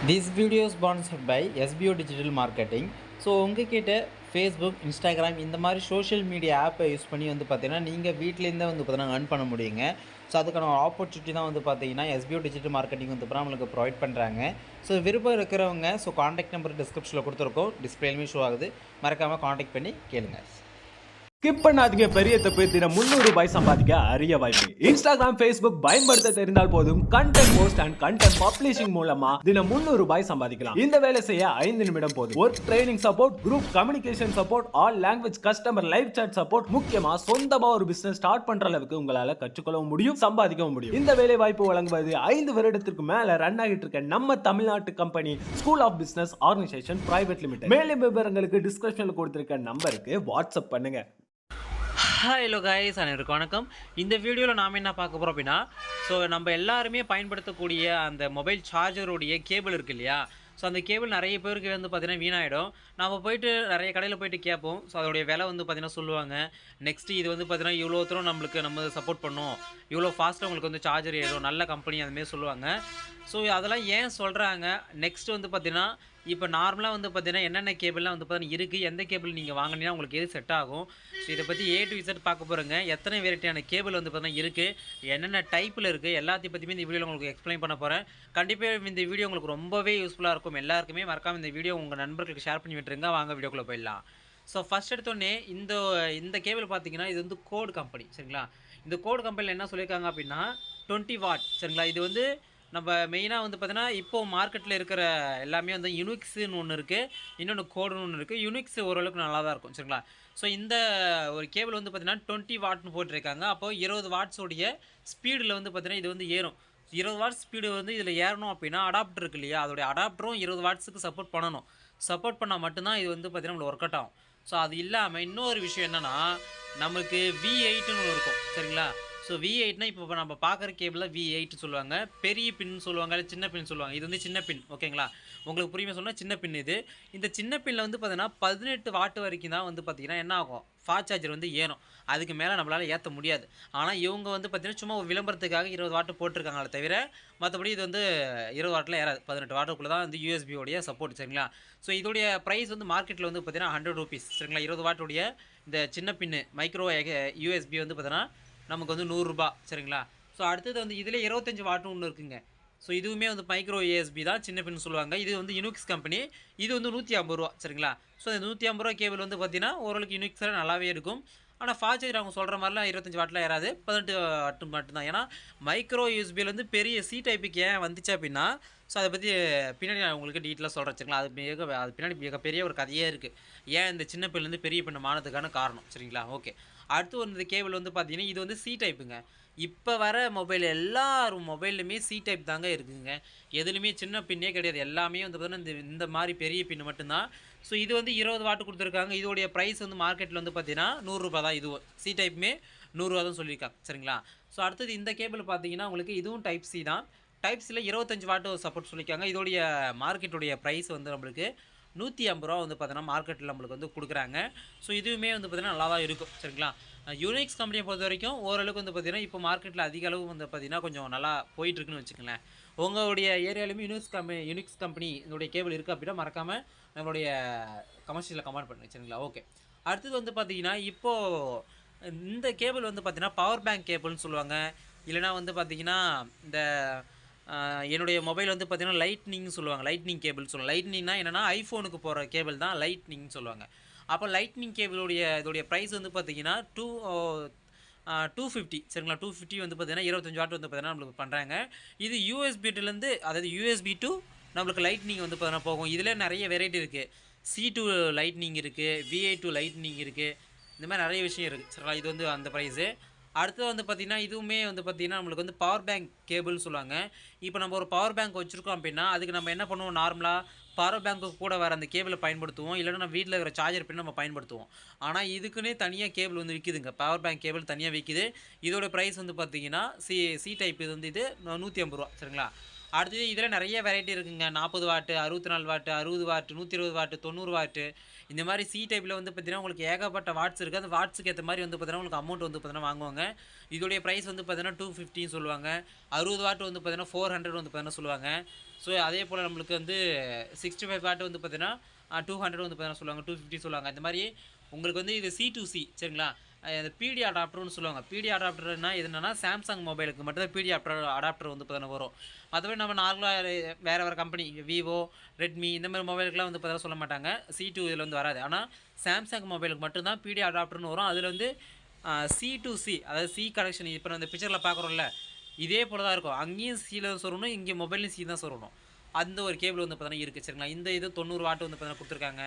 This video is sponsored by SBO Digital Marketing. So உங்ககிட்ட Facebook, Instagram இந்த மாதிரி social media ஆப்பை use பண்ணி வந்து பார்த்தீங்கன்னா நீங்கள் வீட்டிலேருந்தே வந்து பார்த்தீங்கன்னா earn பண்ண முடியுங்க. ஸோ அதுக்கான ஒரு ஆப்பர்ச்சுனிட்டி தான் வந்து பார்த்தீங்கன்னா SBO டிஜிட்டல் மார்க்கெட்டிங் வந்து இப்போ நம்மளுக்கு ப்ரொவைட் பண்ணுறாங்க. ஸோ விருப்பம் இருக்கிறவங்க காண்டாக்ட் நம்பர் டிஸ்கிரிப்ஷனில் கொடுத்துருக்கோம், டிஸ்பிளேலுமே ஷோ ஆகுது, மறக்காமல் காண்டாக்ட் பண்ணி கேளுங்க. ஸ்கிப் பண்ணாதீங்க, பெரிய தப்பு. தினம் 300 ரூபாய் சம்பாதிக்க அரிய வாய்ப்பு. இன்ஸ்டாகிராம், ஃபேஸ்புக் பயன்படுத்த தெரிந்தால் போதும். Content post and content publishing மூலமா தினம் 300 ரூபாய் சம்பாதிக்கலாம். இந்த வேலை செய்ய 5 நிமிடம் போதும். Work training support, group communication support, all language customer live chat support, முக்கியமா சொந்தமா ஒரு பிசினஸ் ஸ்டார்ட் பண்ற அளவுக்கு உங்களால கற்றுக்கொள்ளவும் முடியும், சம்பாதிக்கவும் முடியும். இந்த வேலை வாய்ப்பு வழங்குவது 5 வருடத்திற்கு மேல ரன் ஆகிட்டு இருக்க நம்ம தமிழ்நாட்டு company school of business organisation private limited. மேலும் விவரங்களுக்கு டிஸ்கிரிப்ஷன்ல கொடுத்திருக்க நம்பருக்கு வாட்ஸ்அப் பண்ணுங்க. ஹலோ கைஸ், அனைவருக்கும் வணக்கம். இந்த வீடியோவில் நாம் என்ன பார்க்க போகிறோம் அப்படின்னா, நம்ம எல்லாருமே பயன்படுத்தக்கூடிய அந்த மொபைல் சார்ஜருடைய கேபிள் இருக்குது இல்லையா? அந்த கேபிள் நிறைய பேருக்கு வந்து பார்த்திங்கன்னா வீணாகிடும். நம்ம போயிட்டு நிறைய கடையில் போயிட்டு கேட்போம். அதோடைய விலை வந்து பார்த்திங்கன்னா சொல்லுவாங்க. நெக்ஸ்ட்டு இது வந்து பார்த்திங்கன்னா இவ்வளோ தூரம் நம்ம சப்போர்ட் பண்ணும், இவ்வளோ ஃபாஸ்ட்டாக உங்களுக்கு வந்து சார்ஜர் ஏறும், நல்ல கம்பெனி அதுமாரி சொல்லுவாங்க. அதெல்லாம் ஏன் சொல்கிறாங்க? நெக்ஸ்ட்டு வந்து பார்த்திங்கன்னா இப்போ நார்மலாக வந்து பார்த்திங்கன்னா என்னென்ன கேபிள்லாம் வந்து பார்த்தீங்கன்னா இருக்குது, எந்த கேபிள் நீங்கள் வாங்கினீங்கன்னா உங்களுக்கு எது செட் ஆகும். இதை பற்றி A to Z பார்க்க போகிறோங்க. எத்தனை வெரைட்டியான கேபிள் வந்து பார்த்தீங்கன்னா இருக்குது, என்னென்ன டைப்பில் இருக்குது, எல்லாத்தையும் பற்றியுமே இந்த வீடியோவில் உங்களுக்கு எக்ஸ்பிளைன் பண்ண போகிறேன். கண்டிப்பாக இந்த வீடியோ உங்களுக்கு ரொம்பவே யூஸ்ஃபுல்லாக இருக்கும். எல்லாருக்குமே மறக்காமல் இந்த வீடியோ உங்கள் நண்பர்களுக்கு ஷேர் பண்ணி விட்டுருங்க. வாங்க வீடியோக்குள்ளே போயிடலாம். ஃபஸ்ட் எடுத்தோடனே இந்த கேபிள் பார்த்தீங்கன்னா இது வந்து கோட் கம்பெனி, சரிங்களா? இந்த கோட் கம்பெனியில் என்ன சொல்லியிருக்காங்க அப்படின்னா 20 வாட், சரிங்களா? இது வந்து நம்ம மெயினாக வந்து பார்த்தீங்கன்னா இப்போது மார்க்கெட்டில் இருக்கிற எல்லாமே வந்து யுனிக்ஸ்னு ஒன்று இருக்குது, இன்னொன்று கோடுன்னு ஒன்று இருக்குது. யுனிக்ஸ் ஓரளவுக்கு நல்லா தான் இருக்கும், சரிங்களா? இந்த ஒரு கேபிள் வந்து பார்த்தீங்கன்னா 20 வாட்னு போட்டிருக்காங்க. அப்போது 20 வாட்ஸோடைய ஸ்பீடில் வந்து பார்த்தீங்கன்னா இது வந்து ஏறும். 20 வாட்ஸ் ஸ்பீடு வந்து இதில் ஏறணும் அப்படின்னா அடாப்டர் இருக்கு இல்லையா, அதோடைய அடாப்டரும் 20 வாட்ஸுக்கு சப்போர்ட் பண்ணணும். சப்போர்ட் பண்ணால் மட்டும்தான் இது வந்து பார்த்தீங்கன்னா நம்மளுக்கு ஒர்க் அவுட் ஆகும். அது இல்லாமல் இன்னொரு விஷயம் என்னென்னா, நமக்கு V8ன்னு ஒன்று இருக்கும், சரிங்களா? V8னா இப்போ நம்ம பார்க்குற கேபிளில் V8 சொல்லுவாங்க. பெரிய பின் சொல்லுவாங்க, இல்லை சின்ன பின் சொல்லுவாங்க. இது வந்து சின்ன பின், ஓகேங்களா? உங்களுக்கு புரியுமா சொன்னால் சின்ன பின் இது. இந்த சின்ன பின்னில் வந்து பார்த்தீங்கன்னா 18 வாட் வரைக்கும் தான் வந்து பார்த்தீங்கன்னா என்ன ஆகும், ஃபாஸ்ட் சார்ஜர் வந்து ஏறும். அதுக்கு மேலே நம்மளால் ஏற்ற முடியாது. ஆனால் இவங்க வந்து பார்த்தீங்கன்னா சும்மா ஒரு விளம்பரத்துக்காக 20 வாட்டு போட்டிருக்காங்களே தவிர மற்றபடி இது வந்து 20 வாட்டில் ஏறாது. 18 வாட்டுக்குள்ளே தான் வந்து யூஎஸ்பியோடைய சப்போர்ட், சரிங்களா? இதோடைய ப்ரைஸ் வந்து மார்க்கெட்டில் வந்து பார்த்தீங்கன்னா 100 ரூபீஸ், சரிங்களா? 20 வாட்டுடைய இந்த சின்ன பின்னு மைக்ரோ யூஎஸ்பி வந்து பார்த்தீங்கன்னா நமக்கு வந்து 100 ரூபா, சரிங்களா? அடுத்தது வந்து இதில் 25 வாட்டும் ஒன்று இருக்குங்க. இதுவுமே வந்து மைக்ரோ யூஎஸ்பி தான், சின்ன பின் சொல்லுவாங்க. இது வந்து யுனிக்ஸ் கம்பெனி. இது வந்து 150 ரூபா, சரிங்களா? இந்த 150 ரூபா கேபிள் வந்து பார்த்தீங்கன்னா ஓரளவுக்கு யுனிக்ஸில் நல்லாவே இருக்கும். ஆனால் ஃபாஸ்ட் சார்ஜர் அவங்க சொல்கிற மாதிரிலாம் 25 வாட்டில் ஏறாது, 18 வாட்டு மட்டும்தான். ஏன்னா மைக்ரோ யூஎஸ்பியில் வந்து பெரிய சி டைப்புக்கு ஏன் வந்துச்சு அப்படின்னா, அதை பற்றி பின்னாடி நான் உங்களுக்கு டீட்டெயிலாக சொல்கிறேன், சரிங்களா? அது பின்னாடி மிகப்பெரிய ஒரு கதையே இருக்குது, ஏன் இந்த சின்ன பின்லேருந்து பெரிய பின்ன மானதுக்கான காரணம், சரிங்களா? ஓகே. அடுத்து வந்து கேபிள் வந்து பார்த்தீங்கன்னா இது வந்து சி டைப்புங்க. இப்போ வர மொபைல் எல்லாரும் மொபைல்லுமே சி டைப் தாங்க இருக்குதுங்க. எதுலையுமே சின்ன பின்னே கிடையாது. எல்லாமே வந்து பார்த்தீங்கன்னா இந்த மாதிரி பெரிய பின்னு மட்டும்தான். இது வந்து 20 வாட்டு கொடுத்துருக்காங்க. இதோடைய ப்ரைஸ் வந்து மார்க்கெட்டில் வந்து பார்த்தீங்கன்னா 100 ரூபா தான். இதுவும் சி டைப்புமே 100 ரூபா தான் சொல்லியிருக்காங்க, சரிங்களா? அடுத்தது இந்த கேபிள் பார்த்தீங்கன்னா உங்களுக்கு இதுவும் டைப் சி தான். டைப் சியில் 25 வாட்டு சப்போர்ட் சொல்லியிருக்காங்க. இதோடைய மார்க்கெட்டுடைய ப்ரைஸ் வந்து நம்மளுக்கு 150 ரூபா வந்து பார்த்தீங்கன்னா மார்க்கெட்டில் நம்மளுக்கு வந்து கொடுக்குறாங்க. இதுவுமே வந்து பார்த்தீங்கன்னா நல்லா தான் இருக்கும், சரிங்களா? யூனிக்ஸ் கம்பெனியை பொறுத்த வரைக்கும் ஓரளவுக்கு வந்து பார்த்தீங்கன்னா இப்போ மார்க்கெட்டில் அதிக அளவு வந்து பார்த்தீங்கன்னா கொஞ்சம் நல்லா போயிட்டுருக்குன்னு வச்சுக்கங்களேன். உங்களுடைய ஏரியாலையுமே யூனிக்ஸ் கம்பெனி இதோடைய கேபிள் இருக்குது அப்படின்னா மறக்காமல் நம்மளுடைய கமர்ஷியலில் கமெண்ட் பண்ணுங்க, சரிங்களா? ஓகே. அடுத்தது வந்து பார்த்தீங்கன்னா இப்போது இந்த கேபிள் வந்து பார்த்தீங்கன்னா பவர் பேங்க் கேபிள்னு சொல்லுவாங்க. இல்லைனா வந்து பார்த்தீங்கன்னா இந்த என்னுடைய மொபைல் வந்து பார்த்தீங்கன்னா லைட்னிங் சொல்லுவாங்க, லைட்னிங் கேபிள் சொல்லுவாங்க. லைட்னிங்னா என்னென்னா ஐஃபோனுக்கு போகிற கேபிள் தான் லைட்னிங் சொல்லுவாங்க. அப்போ லைட்னிங் இதோடைய ப்ரைஸ் வந்து பார்த்தீங்கன்னா 250, சரிங்களா? 250 வந்து பார்த்தீங்கன்னா 25 வாட் வந்து பார்த்தீங்கன்னா நம்மளுக்கு பண்ணுறாங்க. இது யூஎஸ்பிலேருந்து, அதாவது யூஎஸ்பி டு நம்மளுக்கு லைட்னிங் வந்து பார்த்தீங்கன்னா போகும். இதில் நிறைய வெரைட்டி இருக்குது. C2 லைட்னிங் இருக்குது, V8 லைட்னிங் இருக்குது, இந்த மாதிரி நிறைய விஷயம் இருக்குது, சரிங்களா? இது வந்து அந்த ப்ரைஸு. அடுத்தது வந்து பார்த்திங்கன்னா இதுவுமே வந்து பார்த்திங்கன்னா நம்மளுக்கு வந்து பவர் பேங்க் கேபிள்னு சொல்லுவாங்க. இப்போ நம்ம ஒரு பவர் பேங்க் வச்சுருக்கோம் அப்படின்னா அதுக்கு நம்ம என்ன பண்ணுவோம், நார்மலாக பவர் பேங்க்கு கூட வர அந்த கேபிளை பயன்படுத்துவோம், இல்லைன்னா நம்ம வீட்டில் இருக்கிற சார்ஜர் பின் நம்ம பயன்படுத்துவோம். ஆனால் இதுக்குன்னே தனியாக கேபிள் வந்து விற்கிதுங்க, பவர் பேங்க் கேபிள் தனியாக விற்கிது. இதோட ப்ரைஸ் வந்து பார்த்திங்கன்னா சி டைப் இது வந்து இது 150 ரூபா, சரிங்களா? அடுத்தது இதில் நிறைய வெரைட்டி இருக்குங்க. 40 வாட்டு, 64 வாட்டு, 60 வாட்டு, 120 வாட்டு, 90 வாட்டு, இந்த மாதிரி சி டைப்பில் வந்து பார்த்தீங்கன்னா உங்களுக்கு ஏகப்பட்ட வாட்ஸ் இருக்குது. அந்த வாட்ஸுக்கு ஏற்ற மாதிரி வந்து பார்த்தீங்கன்னா உங்களுக்கு அமௌண்ட் வந்து பார்த்தீங்கன்னா வாங்குவாங்க. இதோடைய ப்ரைஸ் வந்து பார்த்தீங்கன்னா 250 சொல்லுவாங்க. 60 வாட் வந்து பார்த்தீங்கன்னா 400 வந்து பார்த்தீங்கன்னா சொல்லுவாங்க. ஸோ அதே போல் நம்மளுக்கு வந்து 65 வாட் வந்து பார்த்தீங்கன்னா 200 வந்து பார்த்தீங்கன்னா சொல்லுவாங்க, 250 சொல்லுவாங்க. இந்த மாதிரி உங்களுக்கு வந்து இது C2C சரிங்களா. அந்த பிடி அடாப்டர்னு சொல்லுவாங்க. பிடி அடாப்டர்னா இது என்னன்னா சாம்சங் மொபைலுக்கு மட்டும் தான் பிடி அடாப்டர் வந்து பார்த்தீங்கன்னா வரும். அதுவே நம்ம நார்மலாக வேறு கம்பெனி விவோ, ரெட்மி இந்த மாதிரி மொபைலுக்குலாம் வந்து பார்த்தீங்கன்னா சொல்ல மாட்டாங்க. C2 இதில் வந்து வராது. ஆனால் சாம்சங் மொபைலுக்கு மட்டும்தான் பிடி அடாப்டர்னு வரும். அதில் வந்து C2C அதாவது C கனெக்ஷன் இப்போ நம்ம இந்த பிக்சரில் பார்க்குறோம்ல இதே போல தான் இருக்கும். அங்கேயும் Cயில் சொல்லணும், இங்கே மொபைல்லையும் C தான் சொல்லணும். அந்த ஒரு கேபிள் வந்து பார்த்தீங்கன்னா இருக்குது சரிங்களா. இந்த இது 90 வாட் வந்து பார்த்தீங்கன்னா கொடுத்துருக்காங்க.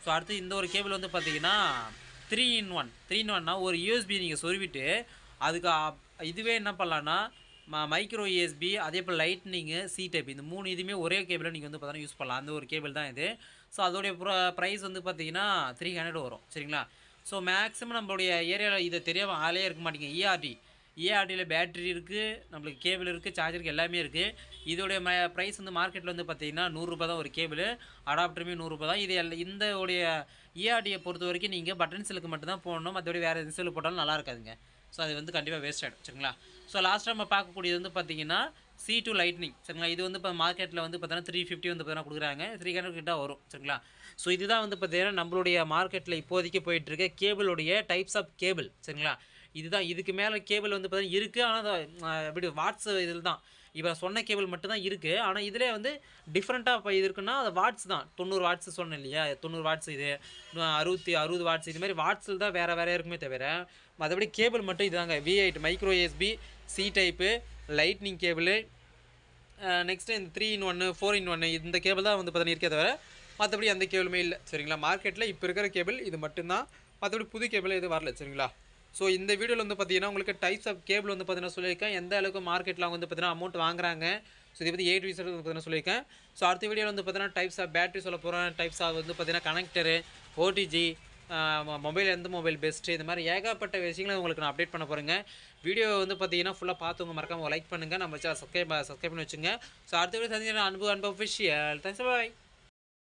ஸோ அடுத்து இந்த ஒரு கேபிள் வந்து பார்த்தீங்கன்னா 3 in 1 3 in 1னா ஒரு யூஎஸ்பி நீங்கள் சொருவிட்டு அதுக்கு இதுவே என்ன பண்ணலான்னா மைக்ரோ யூஎஸ்பி அதே போல் லைட்னிங்கு C டைப் இந்த 3 இதுவுமே ஒரே கேபிளை நீங்கள் வந்து பார்த்தீங்கன்னா யூஸ் பண்ணலாம். அந்த ஒரு கேபிள் தான் இது. ஸோ அதோடைய ப்ரைஸ் வந்து பார்த்தீங்கன்னா 300 வரும் சரிங்களா. ஸோ மேக்ஸிமம் நம்மளுடைய ஏரியாவில் இதை தெரியாமல் ஆளே இருக்க மாட்டேங்க. ஏஆர்டியில் பேட்ரி இருக்குது, நம்மளுக்கு கேபிள் இருக்குது, சார்ஜருக்கு எல்லாமே இருக்குது. இதோடைய ப்ரைஸ் வந்து மார்க்கெட்டில் வந்து பார்த்தீங்கன்னா 100 ரூபா தான் ஒரு கேபிள், அடாப்டருமே 100 ரூபா தான். இது இந்த உடைய ஏஆர்டியை பொறுத்த வரைக்கும் நீங்கள் பட்டன் செல்லுக்கு மட்டும்தான் போடணும், மற்றபடி வேறு எந்த செல்லு போட்டாலும் நல்லா இருக்காதுங்க. ஸோ அது வந்து கண்டிப்பாக வேஸ்ட் ஆகிடும் சரிங்களா. ஸோ லாஸ்ட்டாக நம்ம பார்க்கக்கூடியது வந்து பார்த்தீங்கன்னா C2 லைட்னிங் சரிங்களா. இது வந்து இப்போ மார்க்கெட்டில் வந்து பார்த்தீங்கன்னா 350 வந்து பார்த்தீங்கன்னா கொடுக்குறாங்க, 300 கிட்ட வரும் சரிங்களா. ஸோ இதுதான் வந்து பார்த்தீங்கன்னா நம்மளுடைய மார்க்கெட்டில் இப்போதைக்கு போயிட்டுருக்க கேபிளுடைய டைப்ஸ் ஆஃப் கேபிள் சரிங்களா. இதுதான் இதுக்கு மேலே கேபிள் வந்து பார்த்தீங்கன்னா இருக்குது. ஆனால் இப்படி வாட்ஸ் இதில் தான் இப்போ சொன்ன கேபிள் மட்டும்தான் இருக்குது. ஆனால் இதிலே வந்து டிஃப்ரெண்ட்டாக இப்போ இது இருக்குன்னா அது வாட்ஸ் தான். 90 வாட்ஸ் சொன்னேன் இல்லையா, 90 வாட்ஸ் இது 60 வாட்ஸ் இது மாதிரி வாட்ஸில் தான் வேறு இருக்குமே தவிர மற்றபடி கேபிள் மட்டும் இதுதாங்க. V8 micro USB C type lightning cable. Next இந்த 3 in 1 4 in 1 இந்த கேபிள் தான் வந்து பார்த்தீங்கன்னா இருக்கே தவிர மற்றபடி அந்த கேபிளுமே இல்லை சரிங்களா. மார்க்கெட்டில் இப்போ இருக்கிற கேபிள் இது மட்டும்தான், மற்றபடி புது கேபிள் இது வரல சரிங்களா. ஸோ இந்த வீடியோவில் வந்து பார்த்தீங்கன்னா உங்களுக்கு டைப்ஸ் ஆஃப் கேபிள் வந்து பார்த்தீங்கன்னா சொல்லியிருக்கேன், எந்த அளவுக்கு மார்க்கெட்டில் வந்து பார்த்தீங்கன்னா அமௌண்ட் வாங்குறாங்க. ஸோ இதை பற்றி 8 வீடியோஸ் வந்து பார்த்தீங்கன்னா சொல்லியிருக்கேன். ஸோ அடுத்த வீடியோவில் வந்து பார்த்தீங்கன்னா டைப்ஸ் ஆஃப் பேட்டரி சொல்ல போகிறேன், டைப்ஸ் ஆஃப் வந்து பார்த்தீங்கன்னா கனெக்டரு, ஓடிஜி, மொபைல் எந்த மொபைல் பெஸ்ட்டு, இந்த மாதிரி ஏகப்பட்ட விஷயங்களை உங்களுக்கு நான் அப்டேட் பண்ண போகிறேங்க. வீடியோ வந்து பார்த்தீங்கன்னா ஃபுல்லாக பார்த்துங்க, மறக்காமல் லைக் பண்ணுங்கள், நம்ம சப்ஸ்கிரைப் பண்ணி வச்சுங்க. ஸோ அடுத்த வீடியோ சந்திங்கன்னா அன்பு அன்பு அஃபிஷியல். தேங்க்ஸ், பாய்.